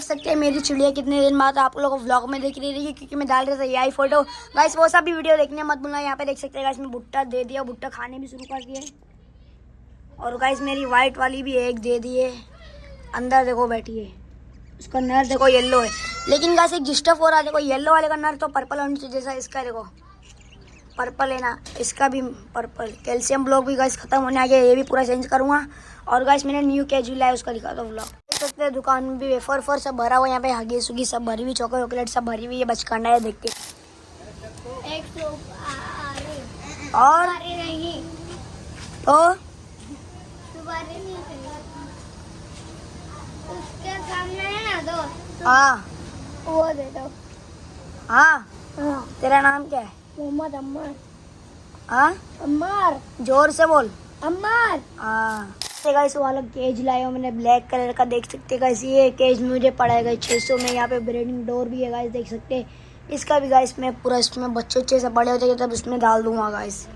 सकते हैं मेरी चिड़िया कितने दिन बाद आप लोगों को व्लॉग में देख रही है, क्योंकि मैं डाल रहा था यही फोटो। गाइस वो सब भी वीडियो देखने मत भूलना। यहाँ पे देख सकते हैं गाइस मैं भुट्टा दे दिया, भुट्टा खाने भी शुरू कर दिए। और गाइस मेरी वाइट वाली भी एक दे दिए, अंदर देखो बैठी है, उसका नर देखो येलो है। लेकिन गाइस एक डिस्टर्ब हो रहा है, देखो येलो वाले का नर तो पर्पल होने चाहिए जैसा इसका, देखो पर्पल है ना, इसका भी पर्पल। कैल्शियम ब्लॉक भी गाइस खत्म होने आ गया, ये भी पूरा चेंज करूँगा। और गाइस मैंने न्यू केज लाया, उसका दिखा दो व्लॉग। देख सकते हैं दुकान में भी वेफर सब भरा हुआ है, यहाँ पे हगी सुगी सब भरी हुई, चॉकलेट सब भरी हुई है। बचकाना है देख के। और तो उसके सामने है ना दो, हाँ वो दे दो। हाँ, हाँ, तेरा नाम क्या है? मोहम्मद अम्मार। हाँ अम्मार, जोर से बोल। अम्मार। हाँ गाइस वो वाला केज लाया हूँ मैंने ब्लैक कलर का, देख सकते हैं गाइस। ये केज मुझे पड़ेगा 600 में। यहाँ पे ब्रीडिंग डोर भी है गाइस, देख सकते हैं। इसका भी गाइस मैं पूरा इसमें बच्चे से बड़े हो जाएंगे तब उसमें डाल दूंगा गाइस।